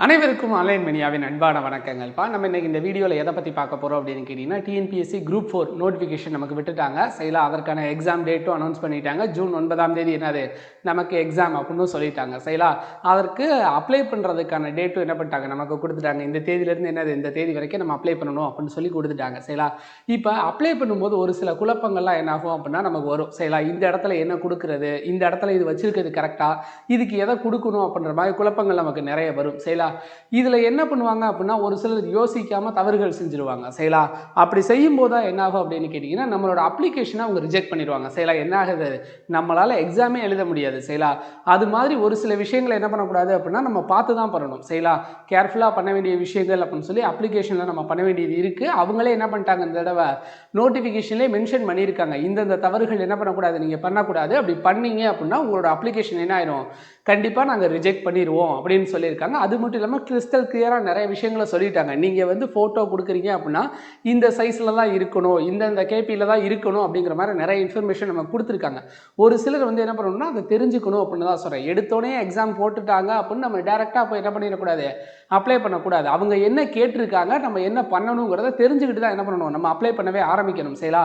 அனைவருக்கும் ஆன்லைன் மணியாவின் அன்பான வணக்கங்கள்ப்பா. நம்ம இன்னைக்கு இந்த வீடியோவில் எதை பற்றி பார்க்க போகிறோம் அப்படின்னு கேட்டிங்கன்னா, டிஎன்பிஎஸ்சி குரூப் 4 நோட்டிஃபிகேஷன் நமக்கு விட்டுட்டாங்க. சரிங்களா, அதற்கான எக்ஸாம் டேட்டும் அனௌன்ஸ் பண்ணிட்டாங்க. ஜூன் 9ஆம் தேதி என்னது நமக்கு எக்ஸாம் அப்படின்னு சொல்லிட்டாங்க. சரிங்களா, அதற்கு அப்ளை பண்ணுறதுக்கான டேட்டும் என்ன பண்ணிட்டாங்க நமக்கு கொடுத்துட்டாங்க. இந்த தேதியிலேருந்து என்னது இந்த தேதி வரைக்கும் நம்ம அப்ளை பண்ணணும் அப்படின்னு சொல்லி கொடுத்துட்டாங்க. சரிங்களா, இப்போ அப்ளை பண்ணும்போது ஒரு சில குழப்பங்கள்லாம் என்ன ஆகும் அப்படின்னா நமக்கு வரும். சரிங்களா, இந்த இடத்துல என்ன கொடுக்குறது, இந்த இடத்துல இது வச்சிருக்கிறது கரெக்டாக, இதுக்கு எதை கொடுக்கணும் அப்படின்ற மாதிரி குழப்பங்கள் நமக்கு நிறைய வரும். சரிங்களா, இதுல என்ன பண்ணுவாங்க அப்படின்னா ஒரு சிலர் யோசிக்காம தவறுகள் செஞ்சிருவாங்க. சரிங்களா, அப்படி செய்யும் போது என்ன ஆகும் அப்படின்னு கேட்டீங்கன்னா நம்மளோட அப்ளிகேஷனை அவங்க ரிஜெக்ட் பண்ணிடுவாங்க. சரிங்களா, என்ன ஆகுது, நம்மளால எக்ஸாமே எழுத முடியாது. சரிங்களா, அது மாதிரி ஒரு சில விஷயங்களை என்ன பண்ணக்கூடாது அப்படின்னா நம்ம பார்த்து தான் பண்ணணும். சரிங்களா, கேர்ஃபுல்லாக பண்ண வேண்டிய விஷயங்கள் அப்படின்னு சொல்லி அப்ளிகேஷனில் நம்ம பண்ண வேண்டியது இருக்குது. அவங்களே என்ன பண்ணிட்டாங்க, இந்த தடவை நோட்டிஃபிகேஷன்லேயே மென்ஷன் பண்ணியிருக்காங்க, இந்தந்த தவறுகள் என்ன பண்ணக்கூடாது, நீங்கள் பண்ணக்கூடாது. அப்படி பண்ணீங்க அப்படின்னா உங்களோட அப்ளிகேஷன் என்ன ஆயிரும், கண்டிப்பாக நாங்கள் ரிஜெக்ட் பண்ணிடுவோம் அப்படின்னு சொல்லியிருக்காங்க. அது மட்டும் இல்லாமல் கிறிஸ்டல் கிளியராக நிறைய விஷயங்களை சொல்லிட்டாங்க. நீங்கள் வந்து ஃபோட்டோ கொடுக்குறீங்க அப்படின்னா இந்த சைஸில் தான் இருக்கணும், இந்த கேபியில் தான் இருக்கணும் அப்படிங்கிற மாதிரி நிறைய இன்ஃபர்மேஷன் நம்ம கொடுத்துருக்காங்க. ஒரு சிலர் வந்து என்ன பண்ணணும்னா அதை தெரிஞ்சுக்கணும் அப்படின்னு தான் சொல்கிறேன். எடுத்தோடனே எக்ஸாம் போட்டுட்டாங்க அப்படின்னு நம்ம டேரெக்டாக போய் என்ன பண்ணிடக்கூடாது, அப்ளை பண்ணக்கூடாது. அவங்க என்ன கேட்டிருக்காங்க, நம்ம என்ன பண்ணணுங்கிறத தெரிஞ்சுக்கிட்டு தான் என்ன பண்ணணும், நம்ம அப்ளை பண்ணவே ஆரம்பிக்கணும். சரிங்களா,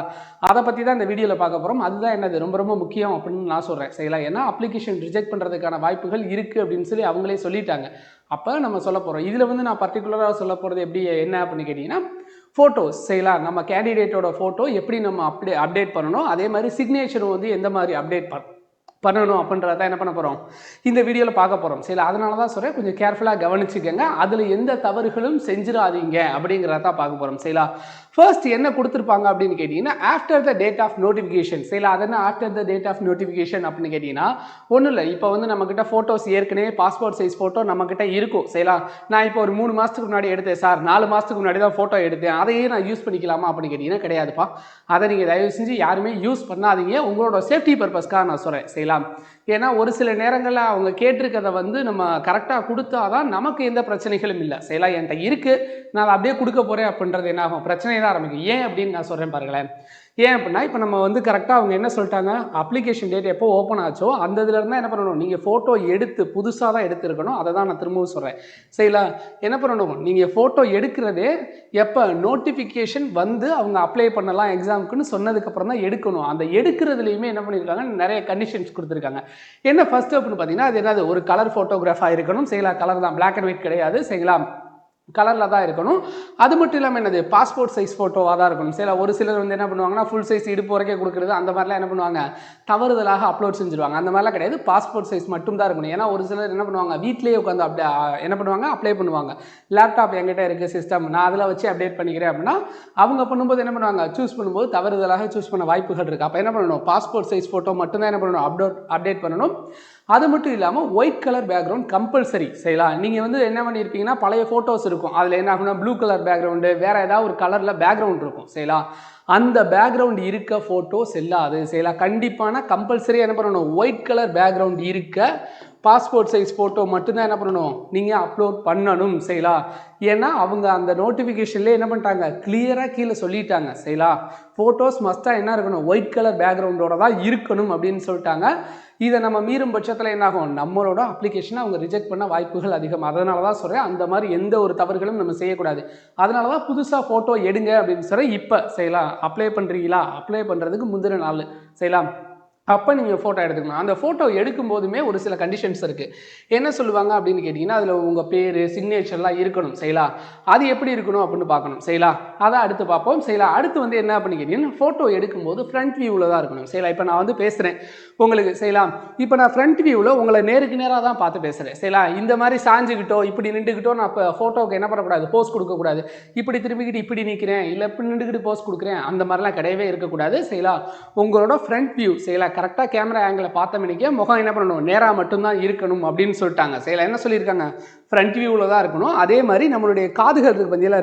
அதை பற்றி தான் இந்த வீடியோவில் பார்க்க போகிறோம். அதுதான் என்னது ரொம்ப ரொம்ப முக்கியம் அப்படின்னு நான் சொல்கிறேன். சரிங்களா, ஏன்னா அப்ளிகேஷன் ரிஜெக்ட் பண்ணுறதுக்கான வாய்ப்புகள் இருக்குது அப்படின்னு சொல்லி அவங்களே சொல்லிட்டாங்க. அப்போ நம்ம சொல்ல போகிறோம். இதில் வந்து நான் பர்டிகுலராக சொல்ல போகிறது எப்படி என்ன அப்படின்னு கேட்டிங்கன்னா, ஃபோட்டோஸ். சரிங்களா, நம்ம கேண்டிடேட்டோட ஃபோட்டோ எப்படி நம்ம அப்டேட் பண்ணணும், அதே மாதிரி சிக்னேச்சரும் வந்து எந்த மாதிரி அப்டேட் பண்ணணும் அப்படின்றத என்ன பண்ண போகிறோம், இந்த வீடியோவில் பார்க்க போகிறோம். சரி, அதனால தான் சொல்கிறேன், கொஞ்சம் கேர்ஃபுல்லாக கவனிச்சுக்கோங்க. அதில் எந்த தவறுகளும் செஞ்சிடாதீங்க அப்படிங்கிறத தான் பார்க்க போகிறோம். சரிங்களா, ஃபர்ஸ்ட் என்ன கொடுத்துருப்பாங்க அப்படின்னு கேட்டிங்கன்னா after the date of notification. சரிங்களா, அது என்ன after the date of notification அப்படின்னு கேட்டிங்கன்னா ஒன்றும் இல்லை. இப்போ வந்து நம்மக்கிட்ட ஃபோட்டோஸ் ஏற்கனவே பாஸ்போர்ட் சைஸ் ஃபோட்டோ நம்மக்கிட்ட இருக்கும். சரிங்களா, நான் இப்போ ஒரு 3 மாதத்துக்கு முன்னாடி எடுத்தேன் சார், 4 மாதத்துக்கு முன்னாடி தான் ஃபோட்டோ எடுத்தேன், அதையே நான் யூஸ் பண்ணிக்கலாமா அப்படின்னு கேட்டிங்கன்னா கிடையாதுப்பா. அதை நீங்கள் தயவு செஞ்சு யாருமே யூஸ் பண்ணாதீங்க. உங்களோட சேஃப்டி பர்பஸ்க்காக நான் சொல்கிறேன். சரிங்களா, ஏன்னா ஒரு சில நேரங்களில் அவங்க கேட்டிருக்கதை வந்து நம்ம கரெக்டாக கொடுத்தாதான் நமக்கு எந்த பிரச்சனைகளும் இல்லை. சரிங்களா, என்கிட்ட இருக்குது, நான் அதை அப்படியே கொடுக்க போகிறேன் அப்படின்றது என்ன ஆகும், பிரச்சனை தான் ஆரம்பிக்கும். ஏன் அப்படின்னு நான் சொல்கிறேன் பாருங்களேன். ஏன் அப்படின்னா இப்போ நம்ம வந்து கரெக்டாக அவங்க என்ன சொல்லிட்டாங்க, அப்ளிகேஷன் டேட் எப்போ ஓப்பன் ஆச்சோ அந்த இதில் இருந்தால் என்ன பண்ணணும், நீங்கள் ஃபோட்டோ எடுத்து புதுசாக தான் எடுத்துருக்கணும். அதை தான் நான் திரும்பவும் சொல்கிறேன். சரிங்களா, என்ன பண்ணணும், நீங்கள் ஃபோட்டோ எடுக்கிறதே எப்போ நோட்டிஃபிகேஷன் வந்து அவங்க அப்ளை பண்ணலாம் எக்ஸாமுக்குன்னு சொன்னதுக்கப்புறம் தான் எடுக்கணும். அந்த எடுக்கிறதுலையுமே என்ன பண்ணியிருக்காங்க, நிறைய கண்டிஷன்ஸ் கொடுத்துருக்காங்க. என்ன ஃபர்ஸ்ட் அப்படின்னு பார்த்தீங்கன்னா அது என்னது, ஒரு கலர் ஃபோட்டோகிராஃபாக இருக்கணும். சரிங்களா, கலர் தான், பிளாக் அண்ட் ஒயிட் கிடையாது. சரிங்களா, கலரில் தான் இருக்கணும். அது மட்டும் இல்லாமல் என்னது, பாஸ்போர்ட் சைஸ் ஃபோட்டோவாக தான் இருக்கணும். சரி, ஒரு சிலர் வந்து என்ன பண்ணுவாங்கன்னா ஃபுல் சைஸ் இடுப்பு வரைக்கும் கொடுக்குறது அந்த மாதிரிலாம் என்ன பண்ணுவாங்க, தவறுதலாக அப்லோட் செஞ்சுருவாங்க. அந்த மாதிரிலாம் கிடையாது, பாஸ்போர்ட் சைஸ் மட்டும் தான் இருக்கணும். ஏன்னா ஒரு சிலர் என்ன பண்ணுவாங்க, வீட்டிலேயே உட்காந்து என்ன பண்ணுவாங்க, அப்ளை பண்ணுவாங்க. லேப்டாப் என்கிட்ட இருக்குது சிஸ்டம், நான் அதில் வச்சு அப்டேட் பண்ணிக்கிறேன் அப்படின்னா அவங்க பண்ணும்போது என்ன பண்ணுவாங்க, சூஸ் பண்ணும்போது தவறுதலாக சூஸ் பண்ண வாய்ப்புகள் இருக்குது. அப்போ என்ன பண்ணணும், பாஸ்போர்ட் சைஸ் ஃபோட்டோ மட்டும்தான் என்ன பண்ணணும், அப்டேட் பண்ணணும். அது மட்டும் இல்லாமல் ஒயிட் கலர் பேக்ரவுண்ட் கம்பல்சரி. சரிங்களா, நீங்கள் வந்து என்ன பண்ணியிருப்பீங்கன்னா பழைய ஃபோட்டோஸ் இருக்கும், அதில் என்ன ஆகும்னா ப்ளூ கலர் பேக்ரவுண்டு, வேறு ஏதாவது ஒரு கலரில் பேக்ரவுண்ட் இருக்கும். சரிங்களா, அந்த பேக்ரவுண்ட் இருக்க ஃபோட்டோ செல்லாது. சரிங்களா, கண்டிப்பான கம்பல்சரி என்ன பண்ணணும், ஒயிட் கலர் பேக்ரவுண்ட் இருக்க பாஸ்போர்ட் சைஸ் ஃபோட்டோ மட்டும்தான் என்ன பண்ணணும், நீங்கள் அப்லோட் பண்ணணும். சரிங்களா, ஏன்னா அவங்க அந்த நோட்டிஃபிகேஷன்லேயே என்ன பண்ணிட்டாங்க, கிளியராக கீழே சொல்லிட்டாங்க. சரிங்களா, ஃபோட்டோஸ் மஸ்ட்டாக என்ன இருக்கணும், ஒயிட் கலர் பேக்ரவுண்டோட தான் இருக்கணும் அப்படின்னு சொல்லிட்டாங்க. இதை நம்ம மீறும் பட்சத்தில் என்ன ஆகும், நம்மளோட அப்ளிகேஷனை அவங்க ரிஜெக்ட் பண்ண வாய்ப்புகள் அதிகம். அதனால தான் சொல்கிறேன், அந்த மாதிரி எந்த ஒரு தவறுகளும் நம்ம செய்யக்கூடாது. அதனால தான் புதுசாக ஃபோட்டோ எடுங்க அப்படின்னு சொல்கிறேன். இப்போ செய்யலாம், அப்ளை பண்ணுறீங்களா, அப்ளை பண்ணுறதுக்கு முந்தின நாள் செய்யலாம், அப்போ நீங்கள் ஃபோட்டோ எடுத்துக்கணும். அந்த ஃபோட்டோ எடுக்கும் போதுமே ஒரு சில கண்டிஷன்ஸ் இருக்குது. என்ன சொல்லுவாங்க அப்படின்னு கேட்டிங்கன்னா அதில் உங்கள் பேர் சிக்னேச்சர்லாம் இருக்கணும். சரிங்களா, அது எப்படி இருக்கணும் அப்படின்னு பார்க்கணும். சரிங்களா, அதை அடுத்து பார்ப்போம். சரிங்களா, அடுத்து வந்து என்ன அப்படின்னு கேட்டிங்கன்னா ஃபோட்டோ எடுக்கும்போது ஃப்ரண்ட் வியூவில் தான் இருக்கணும். சரிங்களா, இப்போ நான் வந்து பேசுகிறேன் உங்களுக்கு. செய்யலாம், இப்போ நான் ஃப்ரண்ட் வியூவில் உங்களை நேருக்கு நேராக தான் பார்த்து பேசுகிறேன். சரிங்களா, இந்த மாதிரி சாஞ்சுக்கிட்டோ இப்படி நின்றுக்கிட்டோ நான் இப்போ ஃபோட்டோவுக்கு என்ன பண்ணக்கூடாது, போஸ் கொடுக்கக்கூடாது. இப்படி திரும்பிக்கிட்டு இப்படி நிற்கிறேன், இல்லை இப்படி நின்றுக்கிட்டு போஸ் கொடுக்குறேன், அந்த மாதிரிலாம் கிடையவே இருக்கக்கூடாது. சரிங்களா, உங்களோட ஃப்ரண்ட் வியூ செய்யலாம், கரெக்டாக கேமரா ஆங்கிளை பார்த்த மணிக்கே முகம் என்ன பண்ணணும், நேராக மட்டும்தான் இருக்கணும் அப்படின்னு சொல்லிட்டாங்க. செய்யலாம், என்ன சொல்லியிருக்காங்க, ஃப்ரண்ட் வியூவில் தான் இருக்கணும். அதே மாதிரி நம்மளுடைய காதுகள் இருக்குது பார்த்தீங்களா,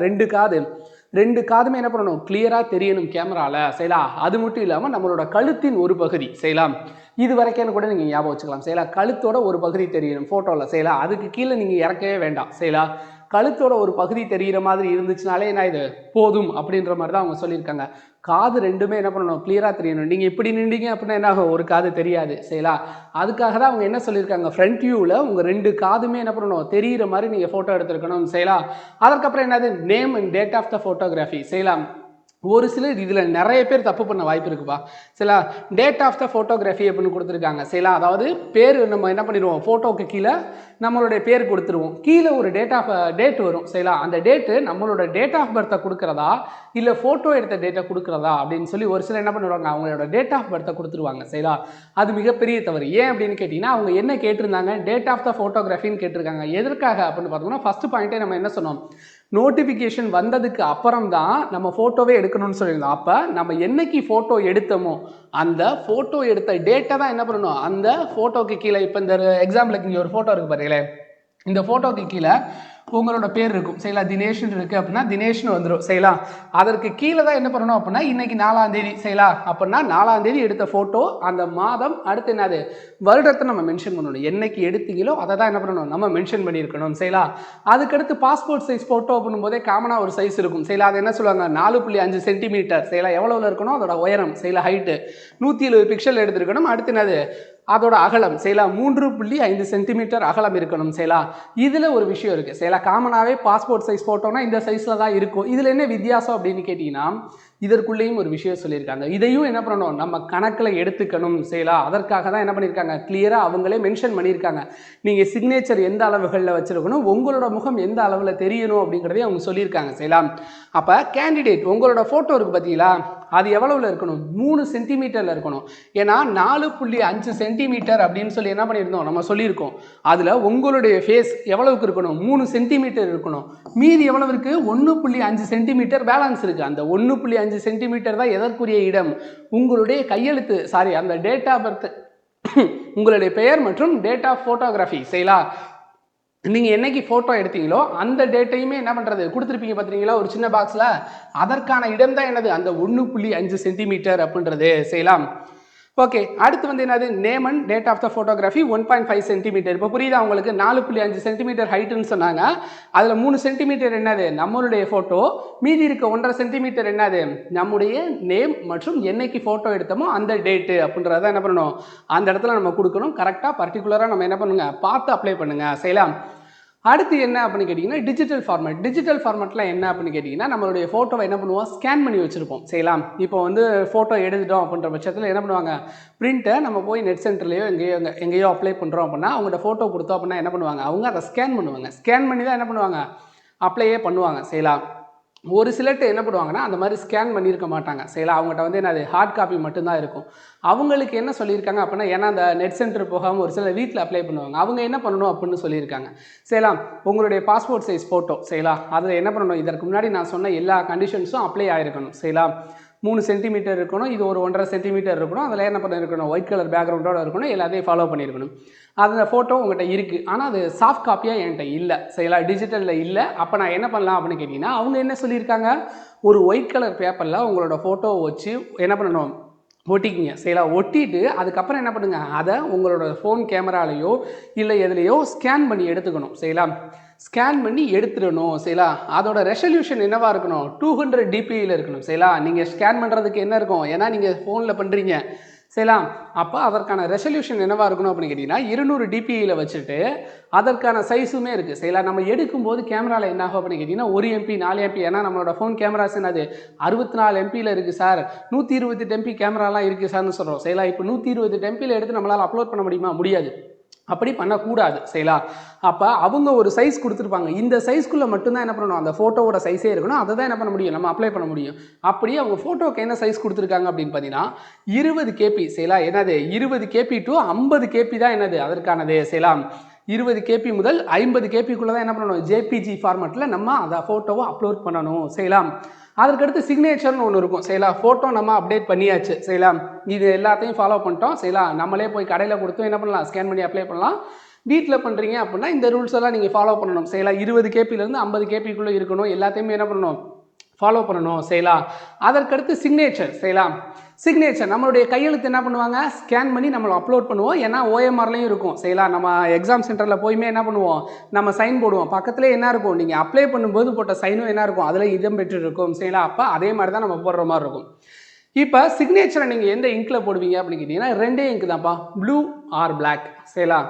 ரெண்டு காதுமே என்ன பண்ணணும், கிளியராக தெரியணும் கேமராவில். செய்யலாம், அது மட்டும் இல்லாமல் நம்மளோட கழுத்தின் ஒரு பகுதி செய்யலாம், இது வரைக்கும் கூட நீங்கள் ஞாபகம் வச்சுக்கலாம். செய்யலாம், கழுத்தோட ஒரு பகுதி தெரியணும் ஃபோட்டோவில். செய்யலாம், அதுக்கு கீழே நீங்கள் இறக்கவே வேண்டாம். செய்யலாம், கழுத்தோட ஒரு பகுதி தெரிகிற மாதிரி இருந்துச்சுனாலே என்ன இது போதும் அப்படின்ற மாதிரி தான் அவங்க சொல்லியிருக்காங்க. காது ரெண்டுமே என்ன பண்ணணும், கிளியராக தெரியணும். நீங்கள் இப்படி நின்றீங்க அப்படின்னா என்ன ஆகும், ஒரு காது தெரியாது. சரிங்களா? அதுக்காக தான் அவங்க என்ன சொல்லியிருக்காங்க, ஃப்ரண்ட் வியூவில் உங்கள் 2 காதுமே என்ன பண்ணணும், தெரிகிற மாதிரி நீங்கள் ஃபோட்டோ எடுத்துருக்கணும். செய்யலாம். அதற்கப்புறம் என்னது, name and date of the photography. செய்யலாம். ஒரு சிலர் இதில் நிறைய பேர் தப்பு பண்ண வாய்ப்பு இருக்குப்பா. சில டேட் ஆஃப் த ஃபோட்டோகிராஃபி அப்படின்னு கொடுத்துருக்காங்க. சரிங்களா? அதாவது பேர் நம்ம என்ன பண்ணிடுவோம், ஃபோட்டோவுக்கு கீழே நம்மளுடைய பேர் கொடுத்துருவோம். கீழே ஒரு டேட் வரும். சரிங்களா? அந்த டேட்டு நம்மளோட டேட் ஆஃப் பர்த்தை கொடுக்குறதா இல்லை ஃபோட்டோ எடுத்த டேட்டை கொடுக்குறதா அப்படின்னு சொல்லி ஒரு சிலர் என்ன பண்ணுவாங்க, அவங்களோட டேட் ஆஃப் பர்த்தை கொடுத்துருவாங்க. சரிங்களா? அது மிகப்பெரிய தவறு. ஏன் அப்படின்னு கேட்டிங்கன்னா, அவங்க என்ன கேட்டிருந்தாங்க, டேட் ஆஃப் த ஃபோட்டோகிராஃபின்னு கேட்டிருக்காங்க. எதற்காக அப்படின்னு பார்த்தோம்னா, ஃபஸ்ட்டு பாயிண்ட்டே நம்ம என்ன சொன்னோம், நோட்டிஃபிகேஷன் வந்ததுக்கு அப்புறம் தான் நம்ம ஃபோட்டோவே எடுக்கணும்னு சொல்லியிருந்தோம். அப்போ நம்ம என்னைக்கு ஃபோட்டோ எடுத்தோமோ அந்த ஃபோட்டோ எடுத்த டேட்டை தான் என்ன பண்ணணும், அந்த ஃபோட்டோக்கு கீழே, இப்போ இந்த எக்ஸாம்பிளுக்கு இங்கே ஒரு ஃபோட்டோ இருக்குது பாருங்களேன், இந்த ஃபோட்டோக்கு கீழே உங்களோட பேர் இருக்கும். சரிங்களா? தினேஷ்னு இருக்குது அப்படின்னா தினேஷ்னு வந்துடும். செய்யலாம். அதற்கு கீழே தான் என்ன பண்ணணும் அப்படின்னா, இன்னைக்கு 4ஆம் தேதி. செய்யலாம். அப்படின்னா 4ஆம் தேதி எடுத்த ஃபோட்டோ, அந்த மாதம், அடுத்து என்னது, வருடத்தை நம்ம மென்ஷன் பண்ணணும். என்னைக்கு எடுத்தீங்களோ அதை தான் என்ன பண்ணணும், நம்ம மென்ஷன் பண்ணியிருக்கணும். செய்யலாம். அதுக்கடுத்து பாஸ்போர்ட் சைஸ் ஃபோட்டோ அப்படின் போதே காமனாக ஒரு சைஸ் இருக்கும். செய்யலாம். அது என்ன சொல்லுவாங்க, 4.5 சென்டிமீட்டர். செய்யலாம். எவ்வளோவில் இருக்கணும், அதோட உயரம். செய்யலாம். ஹைட்டு 170 பிக்சல் எடுத்துருக்கணும். அடுத்து என்னது, அதோட அகலம். செய்யலாம். 3.5 சென்டிமீட்டர் அகலம் இருக்கணும். செய்யலாம். இதில் ஒரு விஷயம் இருக்குது. செய்யலாம். காமனாகவே பாஸ்போர்ட் சைஸ் ஃபோட்டோனா இந்த சைஸில் தான் இருக்கும். இதில் என்ன வித்தியாசம் அப்படின்னு கேட்டிங்கன்னா, இதற்குள்ளேயும் ஒரு விஷயம் சொல்லியிருக்காங்க. இதையும் என்ன பண்ணணும், நம்ம கணக்கில் எடுத்துக்கணும். செய்யலாம். அதற்காக தான் என்ன பண்ணியிருக்காங்க, கிளியராக அவங்களே மென்ஷன் பண்ணியிருக்காங்க. நீங்கள் சிக்னேச்சர் எந்த அளவுகளில் வச்சுருக்கணும், உங்களோட முகம் எந்த அளவில் தெரியணும் அப்படிங்கிறதையும் அவங்க சொல்லியிருக்காங்க. செய்யலாம். அப்போ கேண்டிடேட் உங்களோட ஃபோட்டோ இருக்குது பார்த்தீங்களா, அது எவ்வளவில் இருக்கணும், 3 சென்டிமீட்டரில் இருக்கணும். ஏன்னா 4.5 சென்டிமீட்டர் அப்படின்னு சொல்லி என்ன பண்ணியிருந்தோம், நம்ம சொல்லியிருக்கோம். அதில் உங்களுடைய ஃபேஸ் எவ்வளவுக்கு இருக்கணும், 3 சென்டிமீட்டர் இருக்கணும். மீதி எவ்வளவு இருக்குது, 1.5 சென்டிமீட்டர் பேலன்ஸ் இருக்குது. அந்த 1.5 சென்டிமீட்டர் தான் எதற்குரிய இடம், உங்களுடைய கையெழுத்து, சாரி, அந்த டேட் ஆஃப் பர்த், உங்களுடைய பெயர் மற்றும் டேட் ஆஃப் ஃபோட்டோகிராஃபி. செய்யலாம். நீங்கள் என்னைக்கு ஃபோட்டோ எடுத்தீங்களோ அந்த டேட்டையுமே என்ன பண்ணுறது கொடுத்துருப்பீங்க பார்த்தீங்களா, ஒரு சின்ன பாக்ஸில். அதற்கான இடம் தான் என்னது, அந்த 1.5 சென்டிமீட்டர் அப்படின்றது. செய்யலாம். ஓகே. அடுத்து வந்து என்னது, name and date of the photography 1.5 centimetre. இப்போ புரியுதா உங்களுக்கு, 4.5 சென்டிமீட்டர் ஹைட்டுன்னு சொன்னாங்க. அதில் 3 சென்டிமீட்டர் என்னது, நம்மளுடைய ஃபோட்டோ. மீதி இருக்க 1.5 சென்டிமீட்டர் என்னது, நம்முடைய நேம் மற்றும் என்னைக்கு ஃபோட்டோ எடுத்தோமோ அந்த டேட்டு அப்படின்றத என்ன பண்ணணும், அந்த இடத்துல நம்ம கொடுக்கணும். கரெக்டாக பர்டிகுலராக நம்ம என்ன பண்ணுங்க, பார்த்து அப்ளை பண்ணுங்கள். செய்யலாம். அடுத்து என்ன அப்படின்னு கேட்டிங்கன்னா, டிஜிட்டல் ஃபார்மேட். டிஜிட்டல் ஃபார்மேட்டில் என்ன அப்படின்னு கேட்டிங்கன்னா, நம்மளுடைய ஃபோட்டோவை என்ன பண்ணுவோம், ஸ்கேன் பண்ணி வச்சுருப்போம். செய்யலாம். இப்போ வந்து ஃபோட்டோ எடுத்துட்டோம் அப்படின்ற பட்சத்தில் என்ன பண்ணுவாங்க, பிரிண்ட்டை நம்ம போய் நெட் சென்டர்லையோ எங்கேயோ அப்ளை பண்ணுறோம் அப்படின்னா, அவங்கள்ட்ட ஃபோட்டோ கொடுத்தோம் அப்படின்னா என்ன பண்ணுவாங்க, அவங்க அதை ஸ்கேன் பண்ணுவாங்க. ஸ்கேன் பண்ணி தான் என்ன பண்ணுவாங்க, அப்ளையே பண்ணுவாங்க. செய்யலாம். ஒரு சிலர்கிட்ட என்ன பண்ணுவாங்கன்னா, அந்த மாதிரி ஸ்கேன் பண்ணியிருக்க மாட்டாங்க. செய்யலாம். அவங்ககிட்ட வந்து என்னது, ஹார்ட் காப்பி மட்டும்தான் இருக்கும். அவங்களுக்கு என்ன சொல்லியிருக்காங்க அப்படின்னா, ஏன்னா அந்த நெட் சென்டர் போகாமல் ஒரு சிலர் வீட்டில் அப்ளை பண்ணுவாங்க. அவங்க என்ன பண்ணணும் அப்படின்னு சொல்லியிருக்காங்க. செய்யலாம். உங்களுடைய பாஸ்போர்ட் சைஸ் ஃபோட்டோ. செய்யலாம். அதில் என்ன பண்ணணும், இதற்கு முன்னாடி நான் சொன்ன எல்லா கண்டிஷன்ஸும் அப்ளை ஆகிருக்கணும். செய்யலாம். 3 சென்டிமீட்டர் இருக்கணும். இது ஒரு 1.5 சென்டிமீட்டர் இருக்கணும். அதில் என்ன பண்ணியிருக்கணும், ஒயிட் கலர் பேக்ரவுண்டோடு இருக்கணும். எல்லாத்தையும் ஃபாலோ பண்ணியிருக்கணும். அந்த ஃபோட்டோ உங்கள்கிட்ட இருக்குது. ஆனால் அது சாஃப்ட் காப்பியாக என்கிட்ட இல்லை. சரிங்களா, டிஜிட்டலில் இல்லை. அப்போ நான் என்ன பண்ணலாம் அப்படின்னு கேட்டிங்கன்னா, அவங்க என்ன சொல்லியிருக்காங்க, ஒரு ஒயிட் கலர் பேப்பரில் உங்களோட ஃபோட்டோவை வச்சு என்ன பண்ணணும், ஒட்டிக்கிங்க. சரிங்களா. ஒட்டிட்டு அதுக்கப்புறம் என்ன பண்ணுங்க, அதை உங்களோட ஃபோன் கேமராலேயோ இல்லை எதுலேயோ ஸ்கேன் பண்ணி எடுத்துக்கணும். சரிங்களா. ஸ்கேன் பண்ணி எடுத்துடணும். சரிங்களா. அதோட ரெசல்யூஷன் என்னவாக இருக்கணும், 200 dpiயில் இருக்கணும். சரிங்களா. நீங்கள் ஸ்கேன் பண்ணுறதுக்கு என்ன இருக்கும், ஏன்னா நீங்கள் ஃபோனில் பண்ணுறீங்க. சரிங்களா. அப்போ அதற்கான ரெசல்யூஷன் என்னவாக இருக்கணும் அப்படின்னு கேட்டிங்கன்னா, 200 dpiயில் வச்சுட்டு அதற்கான சைஸுமே இருக்குது. சரிங்களா. நம்ம எடுக்கும்போது கேமராவில் என்ன ஆகும் அப்படின்னு கேட்டிங்கன்னா, 1 MP 4 MP, ஏன்னா நம்மளோட ஃபோன் கேமராஸ் என்னது 64 MPயில் இருக்குது சார், 128 MP கேமராலாம் இருக்குது சார்னு சொல்கிறோம். சரிங்களா. இப்போ 128 MPயில் எடுத்து நம்மளால் அப்லோட் பண்ண முடியுமா, முடியாது. அப்படி பண்ணக்கூடாது. சரிங்களா. அப்போ அவங்க ஒரு சைஸ் கொடுத்துருப்பாங்க. இந்த சைஸ்க்குள்ளே மட்டும்தான் என்ன பண்ணணும், அந்த ஃபோட்டோவோட சைஸே இருக்கணும். அதை தான் என்ன பண்ண முடியும், நம்ம அப்ளை பண்ண முடியும். அப்படியே அவங்க ஃபோட்டோக்கு என்ன சைஸ் கொடுத்துருக்காங்க அப்படின்னு பார்த்தீங்கன்னா 20 KB. சரிங்களா. என்னது 20 KB டு 50 KB தான் என்னது அதற்கானது. சரிங்களா. 20 KB முதல் 50 KBக்குள்ளே தான் என்ன பண்ணணும், JPG ஃபார்மேட்டில் நம்ம அதை ஃபோட்டோவை அப்லோட் பண்ணணும். செய்யலாம். அதற்கடுத்து சிக்னேச்சர்னு ஒன்று இருக்கும். செய்யலாம். ஃபோட்டோ நம்ம அப்டேட் பண்ணியாச்சு. செய்யலாம். இது எல்லாத்தையும் ஃபாலோ பண்ணிட்டோம். செய்யலாம். நம்மளே போய் கடையில் கொடுத்து என்ன பண்ணலாம், ஸ்கேன் பண்ணி அப்ளை பண்ணலாம். வீட்டில் பண்ணுறீங்க அப்படின்னா இந்த ரூல்ஸ் எல்லாம் நீங்கள் ஃபாலோ பண்ணணும். செய்யலாம். 20 KBலேருந்து 50 KBக்குள்ளே இருக்கணும். எல்லாத்தையுமே என்ன பண்ணணும், ஃபாலோ பண்ணணும். செய்யலாம். அதற்கடுத்து சிக்னேச்சர். செய்யலாம். சிக்னேச்சர் நம்மளுடைய கையெழுத்து என்ன பண்ணுவாங்க, ஸ்கேன் பண்ணி நம்மளை அப்லோட் பண்ணுவோம். ஏன்னா ஓஎம்ஆர்லையும் இருக்கும் சரிங்களா. நம்ம எக்ஸாம் சென்டரில் போயுமே என்ன பண்ணுவோம், நம்ம சைன் போடுவோம். பக்கத்துலேயே என்ன இருக்கும், நீங்கள் அப்ளை பண்ணும்போது போட்ட சைனும் என்ன இருக்கும், அதில் இடம் பெற்று இருக்கும் சரிங்களா. அப்போ அதே மாதிரி தான் நம்ம போடுற மாதிரி இருக்கும். இப்போ சிக்னேச்சரை நீங்கள் எந்த இங்கில் போடுவீங்க அப்படின்னு கேட்டிங்கன்னா 2 இங்க் தான்ப்பா, ப்ளூ ஆர் பிளாக் சரிங்களா.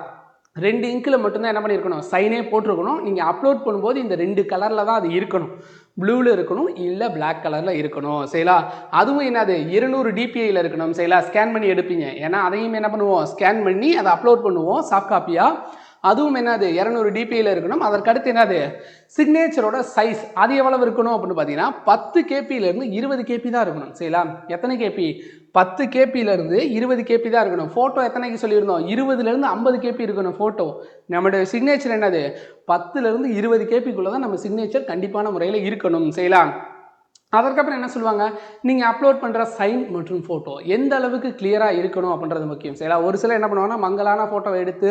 2 இங்கில் மட்டும்தான் என்ன பண்ணியிருக்கணும், சைனே போட்டிருக்கணும். நீங்கள் அப்லோட் பண்ணும்போது இந்த 2 கலரில் தான் அது இருக்கணும். ப்ளூவில் இருக்கணும், இல்லை பிளாக் கலரில் இருக்கணும் சரிங்களா. அதுவும் என்னது 200 டிபிஐயில் இருக்கணும் சரிங்களா. ஸ்கேன் பண்ணி எடுப்பீங்க, ஏன்னா அதையும் என்ன பண்ணுவோம், ஸ்கேன் பண்ணி அதை அப்லோட் பண்ணுவோம் சாஃப்ட் காப்பியாக. அதுவும் என்னது 200 டிபிஐயில் இருக்கணும். அதற்கடுத்து என்னது சிக்னேச்சரோட சைஸ் அது எவ்வளவு இருக்கணும் அப்படின்னு பார்த்தீங்கன்னா 10 கேபியிலேருந்து 20 கேபி தான் இருக்கணும் சரிங்களா. எத்தனை கேபி, 10 கேபியிலேருந்து 20 கேபி தான் இருக்கணும். ஃபோட்டோ எத்தனைக்கு சொல்லியிருந்தோம், 20லேருந்து 50 கேபி இருக்கணும் ஃபோட்டோ. நம்மளுடைய சிக்னேச்சர் என்னது 10லேருந்து 20 கேபிக்குள்ளே தான் நம்ம சிக்னேச்சர் கண்டிப்பான முறையில் இருக்கணும் சரிங்களா. அதற்கப்புறம் என்ன சொல்லுவாங்க, நீங்கள் அப்லோட் பண்ணுற சைன் மற்றும் ஃபோட்டோ எந்த அளவுக்கு கிளியராக இருக்கணும் அப்படின்றது முக்கியம் சரிங்களா. ஒரு சிலர் என்ன பண்ணுவாங்கன்னா மங்கலான ஃபோட்டோவை எடுத்து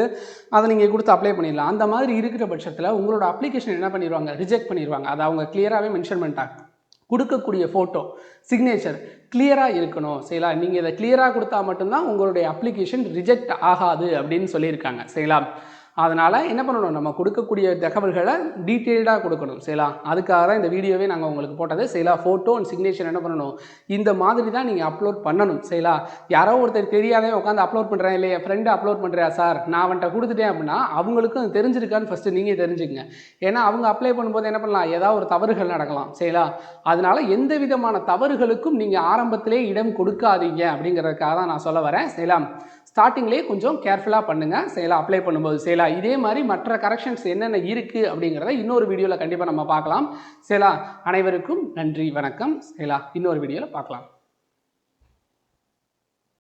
அதை நீங்கள் கொடுத்து அப்ளை பண்ணிடலாம். அந்த மாதிரி இருக்கிற பட்சத்தில் உங்களோட அப்ளிகேஷன் என்ன பண்ணிடுவாங்க, ரிஜெக்ட் பண்ணிடுவாங்க. அதை அவங்க கிளியராகவே மென்ஷன் பண்ணிட்டாங்க. கொடுக்கக்கூடிய ஃபோட்டோ சிக்னேச்சர் கிளியராக இருக்கணும் சரிங்களா. நீங்கள் இதை கிளியராக கொடுத்தா மட்டும்தான் உங்களுடைய அப்ளிகேஷன் ரிஜெக்ட் ஆகாது அப்படின்னு சொல்லியிருக்காங்க சரிங்களா. அதனால் என்ன பண்ணணும், நம்ம கொடுக்கக்கூடிய தகவல்களை டீட்டெயில்டாக கொடுக்கணும் சரிங்களா. அதுக்காக தான் இந்த வீடியோவே நாங்கள் உங்களுக்கு போட்டது சரிங்களா. ஃபோட்டோ அண்ட் சிக்னேச்சர் என்ன பண்ணணும், இந்த மாதிரி தான் நீங்கள் அப்லோட் பண்ணணும் சரிங்களா. யாரோ ஒருத்தர் தெரியாதே உட்காந்து அப்லோட் பண்ணுறேன் இல்லை, என் ஃப்ரெண்டு அப்லோட் பண்ணுறியா சார், நான் அவன்கிட்ட கொடுத்துட்டேன் அப்படின்னா அவங்களுக்கும் அது தெரிஞ்சிருக்கான்னு ஃபஸ்ட்டு நீங்கள் தெரிஞ்சுக்கங்க. ஏன்னா அவங்க அப்ளை பண்ணும்போது என்ன பண்ணலாம், ஏதாவது ஒரு தவறுகள் நடக்கலாம் சரிங்களா. அதனால் எந்த விதமான தவறுகளுக்கும் நீங்கள் ஆரம்பத்திலே இடம் கொடுக்காதீங்க அப்படிங்கிறதுக்காக தான் நான் சொல்ல வரேன் சரிங்களா. ஸ்டார்டிங்லேயே கொஞ்சம் கேர்ஃபுல்லாக பண்ணுங்கள் சரிங்களா, அப்ளை பண்ணும்போது சரிங்களா. இதே மாதிரி மற்ற கரெக்ஷன்ஸ் என்னென்ன இருக்குது அப்படிங்கிறத இன்னொரு வீடியோவில் கண்டிப்பாக நம்ம பார்க்கலாம் சரிங்களா. அனைவருக்கும் நன்றி, வணக்கம் சரிங்களா. இன்னொரு வீடியோவில் பார்க்கலாம்.